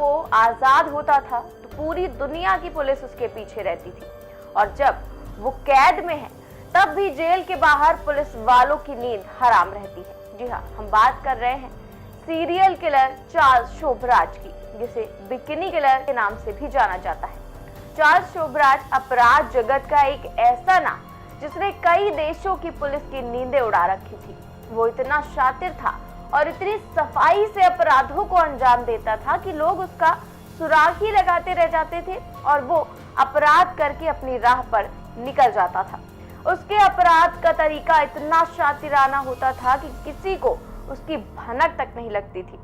वो आजाद होता था तो पूरी दुनिया की पुलिस उसके पीछे रहती थी, और जब वो कैद में है तब भी जेल के बाहर पुलिस वालों की नींद हराम रहती है। जी हाँ, हम बात कर रहे हैं सीरियल किलर चार्ल्स शोभराज की, जिसे बिकिनी किलर के नाम से भी जाना जाता है। चार्ल्स शोभराज अपराध जगत का एक ऐसा नाम जिसने कई देशों की पुलिस की नींदें उड़ा रखी थी। वो इतना शातिर था और इतनी सफाई से अपराधों को अंजाम देता था कि लोग उसका सुराग ही लगाते रह जाते थे और वो अपराध करके अपनी राह पर निकल जाता था। उसके अपराध का तरीका इतना शातिराना होता था कि किसी को उसकी भनक तक नहीं लगती थी।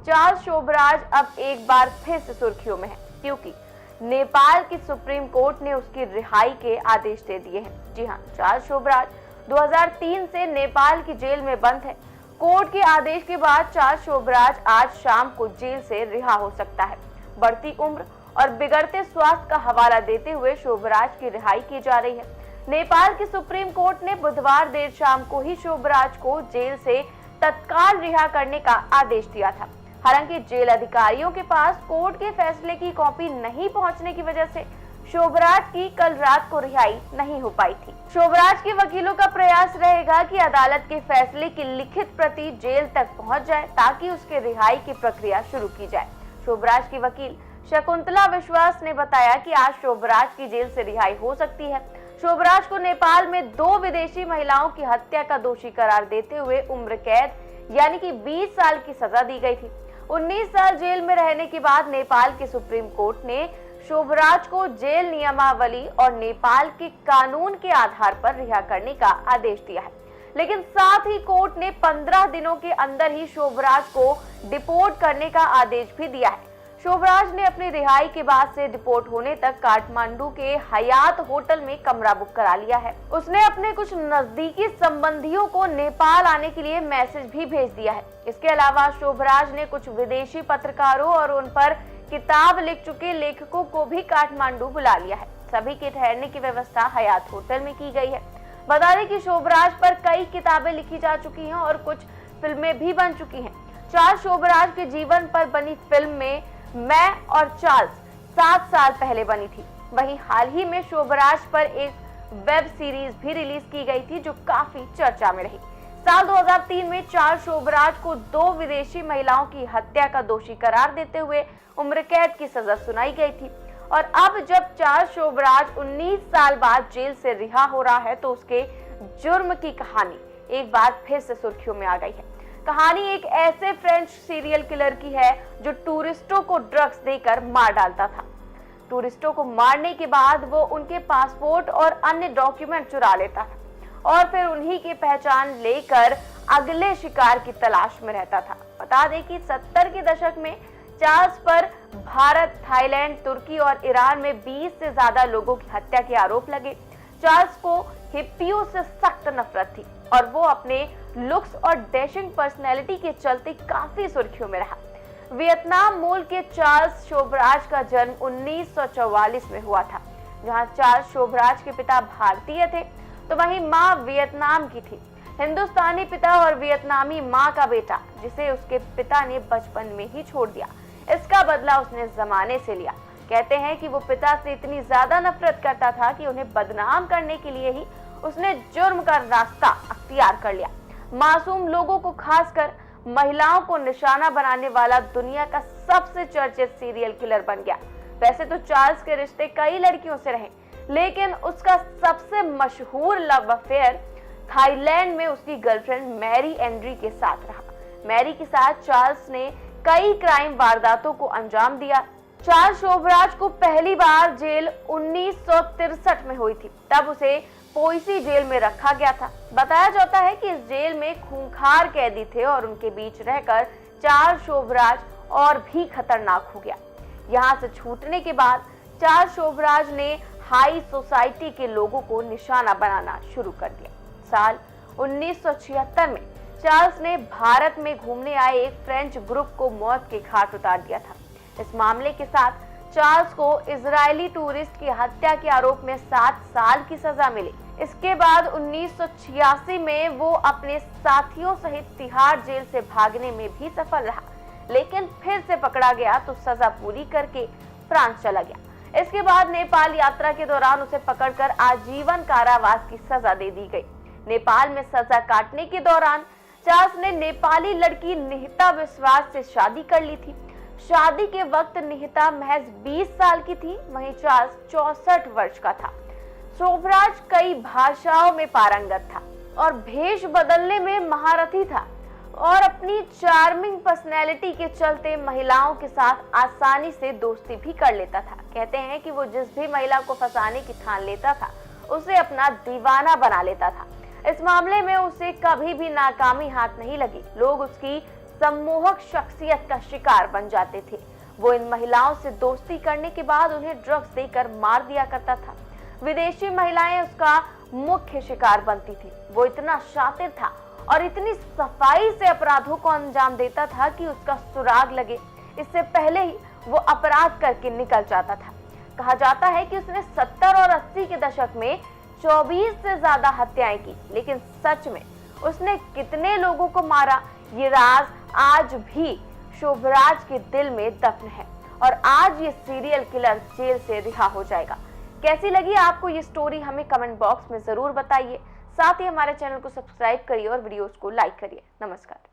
चार्ल्स शोभराज अब एक बार फिर से सुर्खियों में है, क्योंकि नेपाल की सुप्रीम कोर्ट ने उसकी रिहाई के आदेश दे दिए हैं। जी हाँ, चार्ल्स शोभराज 2003 से नेपाल की जेल में बंद है। कोर्ट के आदेश के बाद चार्ल्स शोभराज आज शाम को जेल से रिहा हो सकता है। बढ़ती उम्र और बिगड़ते स्वास्थ्य का हवाला देते हुए शोभराज की रिहाई की जा रही है। नेपाल की सुप्रीम कोर्ट ने बुधवार देर शाम को ही शोभराज को जेल से तत्काल रिहा करने का आदेश दिया था। हालांकि जेल अधिकारियों के पास कोर्ट के फैसले की कॉपी नहीं पहुंचने की वजह से शोभराज की कल रात को रिहाई नहीं हो पाई थी। शोभराज के वकीलों का प्रयास रहेगा कि अदालत के फैसले की लिखित प्रति जेल तक पहुंच जाए ताकि उसके रिहाई की प्रक्रिया शुरू की जाए। शोभराज की वकील शकुंतला विश्वास ने बताया कि आज शोभराज की जेल से रिहाई हो सकती है। शोभराज को नेपाल में 2 विदेशी महिलाओं की हत्या का दोषी करार देते हुए उम्र कैद यानी कि 20 साल की सजा दी गई थी। 19 साल जेल में रहने के बाद नेपाल की सुप्रीम कोर्ट ने शोभराज को जेल नियमावली और नेपाल के कानून के आधार पर रिहा करने का आदेश दिया है, लेकिन साथ ही कोर्ट ने 15 दिनों के अंदर ही शोभराज को डिपोर्ट करने का आदेश भी दिया है। शोभराज ने अपनी रिहाई के बाद से डिपोर्ट होने तक काठमांडू के हयात होटल में कमरा बुक करा लिया है। उसने अपने कुछ नजदीकी संबंधियों को नेपाल आने के लिए मैसेज भी भेज दिया है। इसके अलावा शोभराज ने कुछ विदेशी पत्रकारों और उन पर किताब लिख चुके लेखकों को भी काठमांडू बुला लिया है। सभी के ठहरने की व्यवस्था हयात होटल में की गई है। बता दें कि शोभराज पर कई किताबें लिखी जा चुकी हैं और कुछ फिल्में भी बन चुकी हैं। चार्ल्स शोभराज के जीवन पर बनी फिल्म में मैं और चार्ल्स 7 साल पहले बनी थी। वहीं हाल ही में शोभराज पर एक वेब सीरीज भी रिलीज की गई थी जो काफी चर्चा में रही। साल 2003 में चार्ल्स शोभराज को 2 विदेशी महिलाओं की हत्या का दोषी करार देते हुए उम्र कैद की सजा सुनाई गई थी, और अब जब चार्ल्स शोभराज 19 साल बाद जेल से रिहा हो रहा है तो उसके जुर्म की कहानी एक बार फिर से सुर्खियों में आ गई है। कहानी एक ऐसे फ्रेंच सीरियल किलर की है जो टूरिस्टों को ड्रग्स देकर मार डालता था। टूरिस्टों को मारने के बाद वो उनके पासपोर्ट और अन्य डॉक्यूमेंट चुरा लेता था और फिर उन्हीं की पहचान लेकर अगले शिकार की तलाश में रहता था। बता दें कि 70 के दशक में चार्ल्स पर भारत, थाईलैंड, तुर्की और ईरान में 20 से ज्यादा लोगों की हत्या के आरोप लगे। चार्ल्स को हिप्पियों से सख्त नफरत थी और वो अपने लुक्स और डैशिंग पर्सनैलिटी के चलते काफी सुर्खियों में रहा। वियतनाम मूल के चार्ल्स शोभराज का जन्म 1944 में हुआ था। जहां चार्ल्स शोभराज के पिता भारतीय थे तो वहीं मां वियतनाम की थी। हिंदुस्तानी पिता और वियतनामी मां का बेटा, जिसे उसके पिता ने बचपन में ही छोड़ दिया। इसका बदला उसने जमाने से लिया। कहते हैं कि वो पिता से इतनी ज्यादा नफरत करता था कि उन्हें बदनाम करने के लिए ही उसने जुर्म का रास्ता अख्तियार कर लिया। मासूम लोगों को, खासकर महिलाओं को निशाना बनाने वाला दुनिया का सबसे चर्चित सीरियल किलर बन गया। वैसे तो चार्ल्स के रिश्ते कई लड़कियों से रहे, लेकिन उसका सबसे मशहूर लव अफेयर थाईलैंड में उसकी गर्लफ्रेंड मैरी एंड्री के साथ रहा। मैरी के साथ चार्ल्स ने कई क्राइम वारदातों को अंजाम दिया। चार्ल्स शोभराज को पहली बार जेल 1963 में हुई थी। तब उसे पोइसी जेल में रखा गया था। बताया जाता है कि इस जेल में खूंखार कैदी थे और उनके बीच रहकर चार्ल्स शोभराज और भी खतरनाक हो गया। यहाँ से छूटने के बाद चार्ल्स शोभराज ने हाई सोसाइटी के लोगों को निशाना बनाना शुरू कर दिया। साल 1976 में चार्ल्स ने भारत में घूमने आए एक फ्रेंच ग्रुप को मौत के घाट उतार दिया था। इस मामले के साथ चार्ल्स को इजरायली टूरिस्ट की हत्या के आरोप में 7 साल की सजा मिली। इसके बाद 1986 में वो अपने साथियों सहित तिहाड़ जेल से भागने में भी सफल रहा। लेकिन फिर से पकड़ा गया तो सजा पूरी करके प्राण चला गया। इसके बाद नेपाल यात्रा के दौरान उसे पकड़कर आजीवन कारावास की सजा दे दी गई। नेपाल में सजा काटने के दौरान चार्ल्स ने नेपाली लड़की निहिता विश्वास से शादी कर ली थी। शादी के वक्त निहिता महज 20 साल की थी, वहीं चार्ल्स 64 वर्ष का था। शोभराज कई भाषाओं में पारंगत था और भेष बदलने में महारथी था और अपनी चार्मिंग पर्सनैलिटी के चलते महिलाओं के साथ आसानी से दोस्ती भी कर लेता था। कहते हैं कि वो जिस भी महिला को फंसाने की ठान लेता था उसे अपना दीवाना बना लेता था। इस मामले में उसे कभी भी नाकामी हाथ नहीं लगी। लोग उसकी सम्मोहक शख्सियत का शिकार बन जाते थे। वो इन महिलाओं से दोस्ती करने के बाद उन्हें ड्रग्स देकर मार दिया करता था। विदेशी महिलाएं उसका मुख्य शिकार बनती थी। वो इतना शातिर था और इतनी सफाई से अपराधों को अंजाम देता था कि उसका सुराग लगे इससे पहले ही वो अपराध करके निकल जाता था। कहा जाता है कि उसने 70 और 80 के दशक में 24 से ज्यादा हत्याएं की, लेकिन सच में उसने कितने लोगों को मारा, ये राज आज भी शोभराज के दिल में दफन है और आज ये सीरियल किलर जेल से रिहा हो जाएगा। कैसी लगी आपको ये स्टोरी, हमें कमेंट बॉक्स में जरूर बताइए। साथ ही हमारे चैनल को सब्सक्राइब करिए और वीडियोस को लाइक करिए। नमस्कार।